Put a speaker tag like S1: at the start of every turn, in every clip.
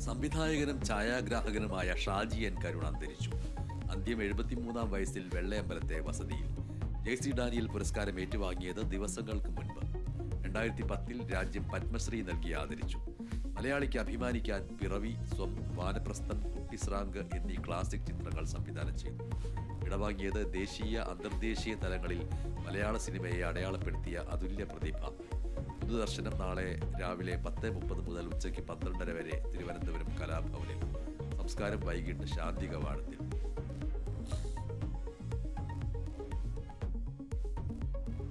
S1: സംവിധായകനും ഛായാഗ്രാഹകനുമായ ഷാജി എൻ കരുൺ അന്തരിച്ചു. അന്ത്യം 73-ാം വയസ്സിൽ വെള്ളയമ്പലത്തെ വസതിയിൽ. JC ഡാനിയൽ പുരസ്കാരം ഏറ്റുവാങ്ങിയത് ദിവസങ്ങൾക്ക് മുൻപ്. 2010-ൽ രാജ്യം പത്മശ്രീ നൽകി ആദരിച്ചു. മലയാളിക്ക് അഭിമാനിക്കാൻ പിറവി, സ്വം, വാനപ്രസ്ഥൻ, കുട്ടിസ്രാങ്ക് എന്നീ ക്ലാസിക് ചിത്രങ്ങൾ സംവിധാനം ചെയ്തു. വിടവാങ്ങിയത് ദേശീയ അന്തർദേശീയ തലങ്ങളിൽ മലയാള സിനിമയെ അടയാളപ്പെടുത്തിയ അതുല്യ പ്രതിഭ. പൊതുദർശനം നാളെ രാവിലെ 10:30 മുതൽ ഉച്ചയ്ക്ക് 12:30 വരെ തിരുവനന്തപുരം കലാഭവനിൽ. സംസ്കാരം വൈകിട്ട് ശാന്തി കവാടത്തിൽ.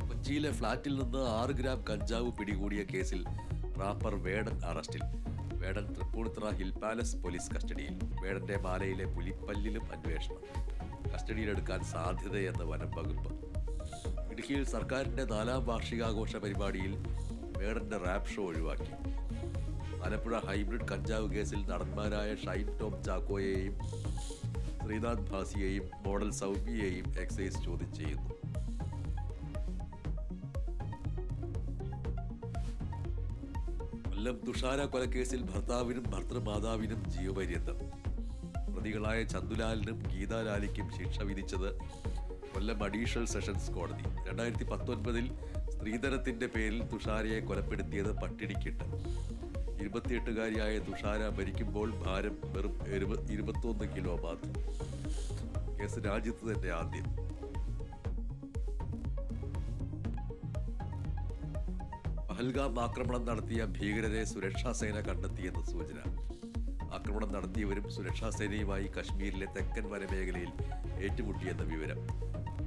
S1: കൊച്ചിയിലെ ഫ്ളാറ്റിൽ നിന്ന് 6 ഗ്രാം കഞ്ചാവ് പിടികൂടിയ കേസിൽ റാപ്പർ വേടൻ അറസ്റ്റിൽ. വേടൻ തൃപ്പൂണിത്തുറ ഹിൽ പാലസ് പോലീസ് കസ്റ്റഡിയിൽ. വേടന്റെ മാലയിലെ പുലിപ്പല്ലിലും അന്വേഷണം. കസ്റ്റഡിയിലെടുക്കാൻ സാധ്യതയെന്ന് വനം വകുപ്പ്. ഇടുക്കിയിൽ സർക്കാരിന്റെ 4ാം വാർഷികാഘോഷ പരിപാടിയിൽ വേടന്റെ റാപ്പ് ഷോ ഒഴിവാക്കി. ആലപ്പുഴ ഹൈബ്രിഡ് കഞ്ചാവ് കേസിൽ നടന്മാരായ ഷൈൻ ടോം ചാക്കോയെയും ശ്രീനാഥ് ഭാസിയെയും മോഡൽ സൗമ്യയെയും എക്സൈസ് ചോദ്യം ചെയ്യുന്നു. കൊല്ലം തുഷാര കൊലക്കേസിൽ ഭർത്താവിനും ഭർത്തൃമാതാവിനും ജീവപര്യന്തം. പ്രതികളായ ചന്തുലാലിനും ഗീതാലാലിക്കും ശിക്ഷ വിധിച്ചത് കൊല്ലം അഡീഷണൽ സെഷൻസ് കോടതി. 2019-ൽ സ്ത്രീധനത്തിന്റെ പേരിൽ തുഷാരയെ കൊലപ്പെടുത്തിയത് പട്ടിണിക്കിട്ട്. 28-കാരിയായ തുഷാര മരിക്കുമ്പോൾ ഭാരം വെറും 21 കിലോ മാത്രം. കേസ് രാജ്യത്ത് തന്നെ ആദ്യം. പഹൽഗാം ആക്രമണം നടത്തിയ ഭീകരരെ സുരക്ഷാസേന കണ്ടെത്തിയെന്ന് സൂചന. ആക്രമണം നടത്തിയവരും സുരക്ഷാസേനയുമായി കശ്മീരിലെ തെക്കൻ വനമേഖലയിൽ ഏറ്റുമുട്ടിയെന്ന വിവരം.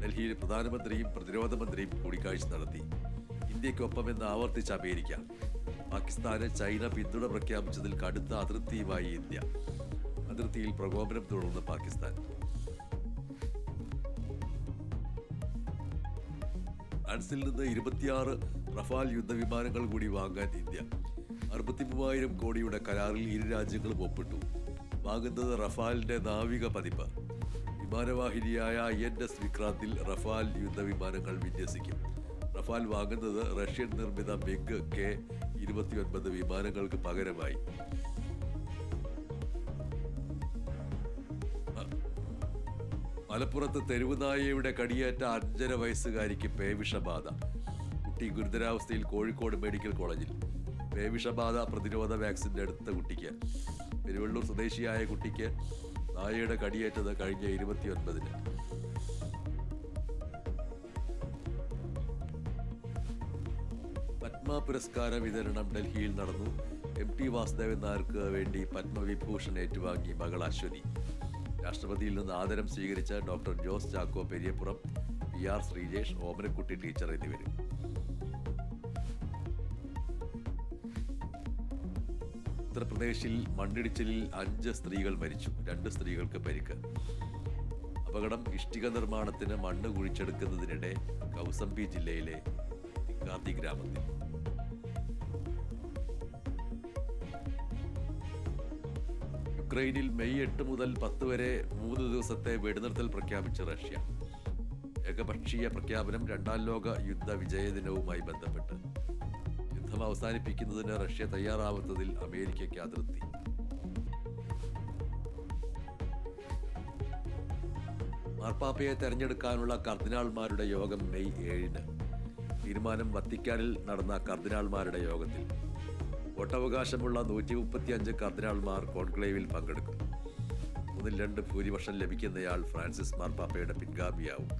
S1: ഡൽഹിയിൽ പ്രധാനമന്ത്രിയും പ്രതിരോധ മന്ത്രിയും കൂടിക്കാഴ്ച നടത്തി. ഇന്ത്യക്കൊപ്പമെന്ന് ആവർത്തിച്ച അമേരിക്ക. പാകിസ്ഥാന് ചൈന പിന്തുണ പ്രഖ്യാപിച്ചതിൽ കടുത്ത അതൃപ്തിയുമായി ഇന്ത്യ. അതിർത്തിയിൽ പ്രകോപനം തുടർന്ന് പാകിസ്ഥാൻ. ഫ്രാൻസിൽ നിന്ന് 26 റഫാൽ യുദ്ധവിമാനങ്ങൾ കൂടി വാങ്ങാൻ ഇന്ത്യ. 63,000 കോടിയുടെ കരാറിൽ ഇരു രാജ്യങ്ങളും ഒപ്പിട്ടു. വാങ്ങുന്നത് റഫാലിന്റെ നാവിക പതിപ്പ്. വിമാനവാഹിനിയായ INS വിക്രാന്തിൽ റഫാൽ യുദ്ധവിമാനങ്ങൾ വിന്യസിക്കും. റഫാൽ വാങ്ങുന്നത് റഷ്യൻ നിർമ്മിത മിഗ് K-29 വിമാനങ്ങൾക്ക് പകരമായി. മലപ്പുറത്ത് തെരുവുനായയുടെ കടിയേറ്റ 5.5 വയസ്സുകാരിക്ക് പേവിഷബാധ. കുട്ടി ഗുരുതരാവസ്ഥയിൽ കോഴിക്കോട് മെഡിക്കൽ കോളേജിൽ. പേവിഷബാധ പ്രതിരോധ വാക്സിൻ എടുത്ത കുട്ടിക്ക്. പെരുവള്ളൂർ സ്വദേശിയായ കുട്ടിക്ക് നായയുടെ കടിയേറ്റത് കഴിഞ്ഞ 29-ന്. പത്മ പുരസ്കാര വിതരണം ഡൽഹിയിൽ നടന്നു. MT വാസുദേവൻ നായർക്ക് വേണ്ടി പത്മവിഭൂഷൺ ഏറ്റുവാങ്ങി മകൾ അശ്വതി. രാഷ്ട്രപതിയിൽ നിന്ന് ആദരം സ്വീകരിച്ച ഡോക്ടർ ജോസ് ചാക്കോ പെരിയപ്പുറം, PR ശ്രീജേഷ്, ഓമനക്കുട്ടി ടീച്ചർ എന്നിവരും. ഉത്തർപ്രദേശിൽ മണ്ണിടിച്ചിലിൽ 5 സ്ത്രീകൾ മരിച്ചു. 2 സ്ത്രീകൾക്ക് പരിക്ക്. അപകടം ഇഷ്ടിക നിർമ്മാണത്തിന് മണ്ണ് കുഴിച്ചെടുക്കുന്നതിനിടെ കൗസംബി ജില്ലയിലെ തിക്കാർത്തി ഗ്രാമത്തിൽ. യുക്രൈനിൽ മെയ് 8 മുതൽ 10 വരെ 3 ദിവസത്തെ വെടിനിർത്തൽ പ്രഖ്യാപിച്ച റഷ്യ. ഏകപക്ഷീയ പ്രഖ്യാപനം 2ാം ലോക യുദ്ധ വിജയദിനവുമായി ബന്ധപ്പെട്ട്. യുദ്ധം അവസാനിപ്പിക്കുന്നതിന് റഷ്യ തയ്യാറാവാത്തതിൽ അമേരിക്കയ്ക്ക് അതൃപ്തി. മാർപ്പാപ്പയെ തെരഞ്ഞെടുക്കാനുള്ള കർദിനാൾമാരുടെ യോഗം മെയ് 7-ന്. തീരുമാനം വത്തിക്കാനിൽ നടന്ന കർദിനാൾമാരുടെ യോഗത്തിൽ. വോട്ടവകാശമുള്ള 135 കർദിനാൾമാർ കോൺക്ലേവിൽ പങ്കെടുക്കും. 3-2 ഭൂരിപക്ഷം ലഭിക്കുന്നയാൾ ഫ്രാൻസിസ് മാർപ്പാപ്പയുടെ പിൻഗാമിയാവും.